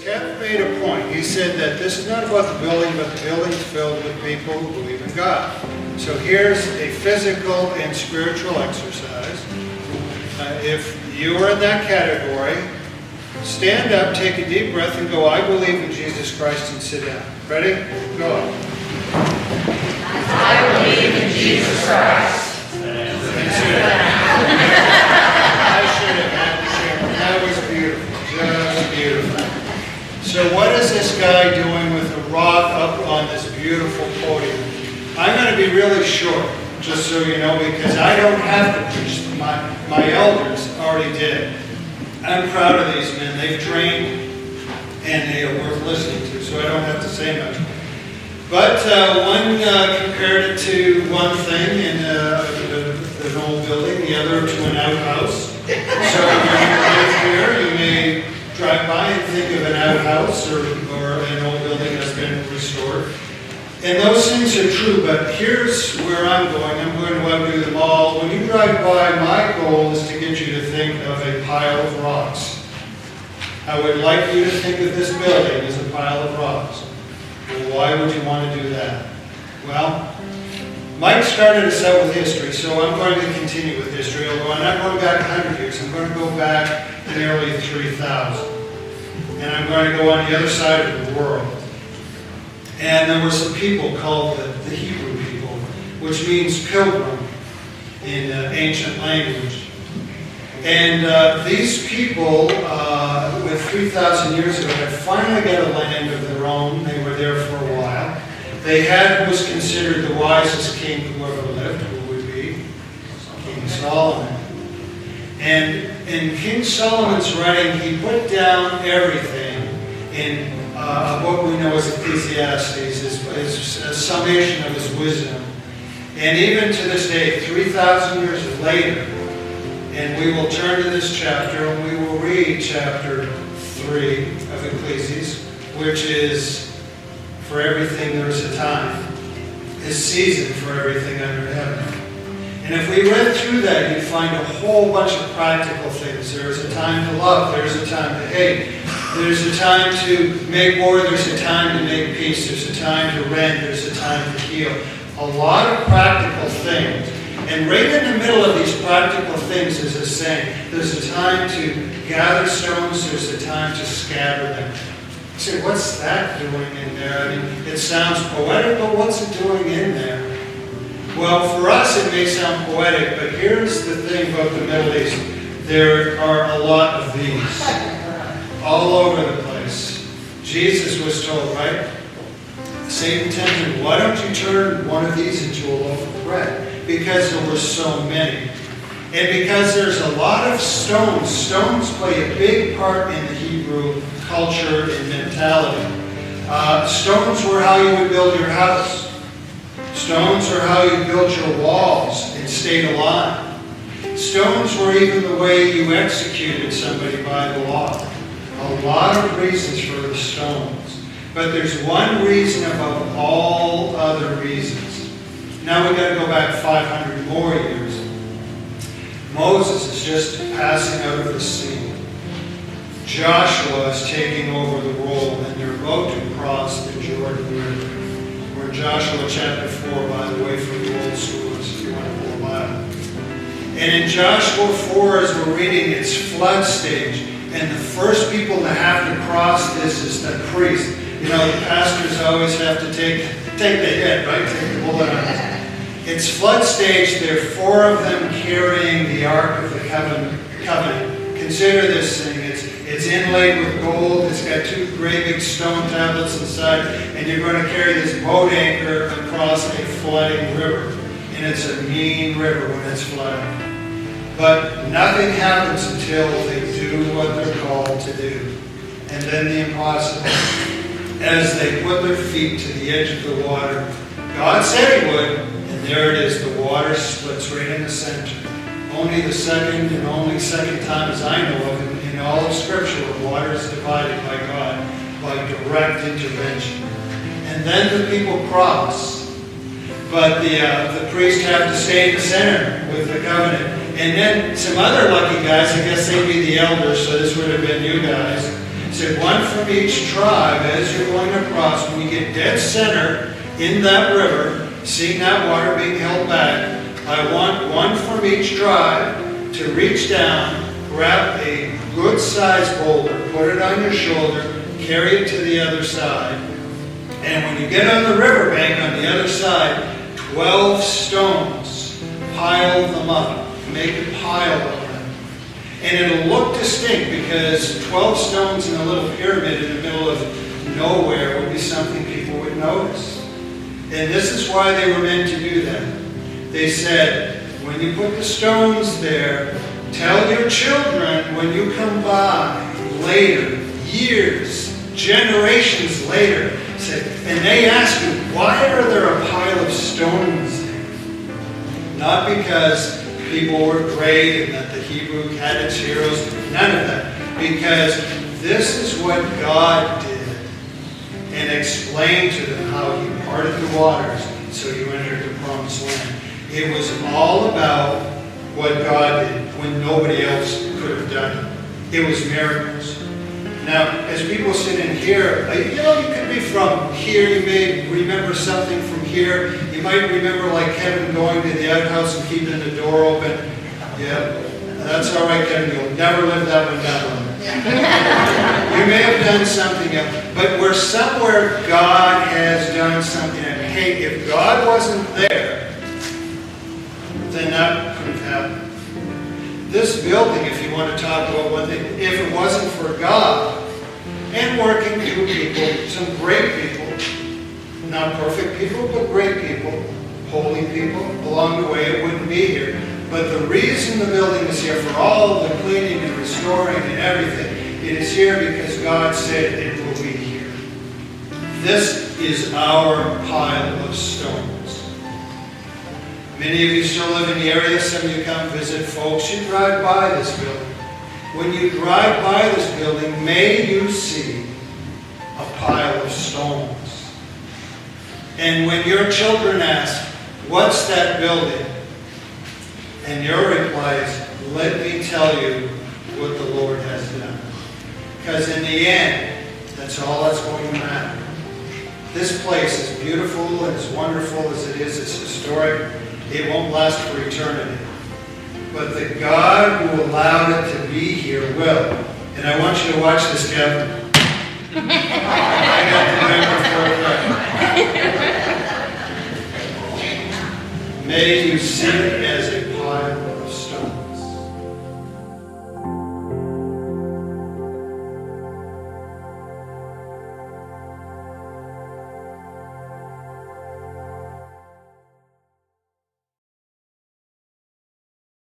Kev made a point. He said that this is not about the building, but the building's filled with people who believe in God. So here's a physical and spiritual exercise. If you are in that category, stand up, take a deep breath, and go, I believe in Jesus Christ, and sit down. Ready? Go. I believe in Jesus Christ. And sit down. I should have had the camera. That was beautiful. Just beautiful. So what is this guy doing with a rock up on this beautiful podium? I'm going to be really short, just so you know, because I don't have to preach. My elders already did. I'm proud of these men. They've trained and they are worth listening to, so I don't have to say much. But one compared it to one thing in an old building, the other to an outhouse. So when you live here, you may drive by and think of an outhouse or an old building that's been restored. And those things are true, but here's where I'm going. I'm going to undo them all. When you drive by, my goal is to get you to think of a pile of rocks. I would like you to think of this building as a pile of rocks. Well, why would you want to do that? Well, Mike started us out with history, so I'm going to continue with history. Although I'm not going back 100 years. I'm going to go back nearly 3,000. And I'm going to go on the other side of the world. And there were some people called the Hebrew people, which means pilgrim in ancient language. And these people, with 3,000 years ago, had finally got a land of their own. They were there for a while. They had what was considered the wisest king who ever lived, who would be King Solomon. And in King Solomon's writing, he put down everything in what we know as Ecclesiastes, is a summation of his wisdom. And even to this day, 3,000 years later, and we will turn to this chapter and we will read chapter 3 of Ecclesiastes, which is, for everything there is a time, is season for everything under heaven. And if we read through that, you'd find a whole bunch of practical things. There's a time to love. There's a time to hate. There's a time to make war. There's a time to make peace. There's a time to rend. There's a time to heal. A lot of practical things. And right in the middle of these practical things is a saying. There's a time to gather stones. There's a time to scatter them. You say, what's that doing in there? I mean, it sounds poetic, but what's it doing in there? Well, for us it may sound poetic, but here's the thing about the Middle East. There are a lot of these. All over the place. Jesus was told, right? Satan tempted him, why don't you turn one of these into a loaf of bread? Because there were so many. And because there's a lot of stones. Stones play a big part in the Hebrew culture and mentality. Stones were how you would build your house. Stones are how you built your walls and stayed alive. Stones were even the way you executed somebody by the law. A lot of reasons for the stones. But there's one reason above all other reasons. Now we've got to go back 500 more years. Moses is just passing out of the scene. Joshua is taking over the role, and they're about to cross the Jordan River. We're in Joshua chapter 4, by the way, for the old schoolers, if you want to pull a Bible. And in Joshua 4, as we're reading, it's flood stage. And the first people to have to cross this is the priest. You know, the pastors always have to take the hit, right? Take the bullet on it. It's flood stage. There are 4 of them carrying the Ark of the Covenant. Consider this thing. It's inlaid with gold. It's got 2 great big stone tablets inside. And you're going to carry this boat anchor across a flooding river. And it's a mean river when it's flooding. But nothing happens until they do what they're called to do. And then the impossible. As they put their feet to the edge of the water, God said He would, and there it is. The water splits right in the center. Only the second and only second time, as I know of, in all of Scripture, where water is divided by God by direct intervention. And then the people cross. But the priests have to stay in the center with the covenant. And then some other lucky guys, I guess they'd be the elders, so this would have been you guys, He said, one from each tribe as you're going across. When you get dead center in that river, seeing that water being held back, I want one from each tribe to reach down, grab a good-sized boulder, put it on your shoulder, carry it to the other side. And when you get on the riverbank on the other side, 12 stones, pile them up. Make a pile of them. And it'll look distinct because 12 stones in a little pyramid in the middle of nowhere would be something people would notice. And this is why they were meant to do that. They said, when you put the stones there, tell your children when you come by later, years, generations later, and they ask you, why are there a pile of stones there? Not because people were great and that the Hebrew had its heroes, none of that. Because this is what God did and explained to them how He parted the waters so you entered the promised land. It was all about what God did when nobody else could have done it. It was miracles. Now, as people sit in here, you could be from here. You may remember something from here. You might remember like Kevin going to the outhouse and keeping the door open. Yeah, that's all right, Kevin. You'll never live that one down. You may have done something else, but we're somewhere God has done something. And hey, if God wasn't there, then that couldn't have happened. This building, if you want to talk about one thing, if it wasn't for God and working through people, some great people, not perfect people, but great people, holy people, along the way, it wouldn't be here. But the reason the building is here, for all the cleaning and restoring and everything, it is here because God said it will be here. This is our pile of stones. Many of you still live in the area. Some of you come visit folks. You drive by this building. When you drive by this building, may you see a pile of stones. And when your children ask, what's that building? And your reply is, let me tell you what the Lord has done. Because in the end, that's all that's going to matter. This place, as beautiful and as wonderful as it is, it's historic. It won't last for eternity. But the God who allowed it to be here will. And I want you to watch this, Kevin. I got the memory for it. May you see it as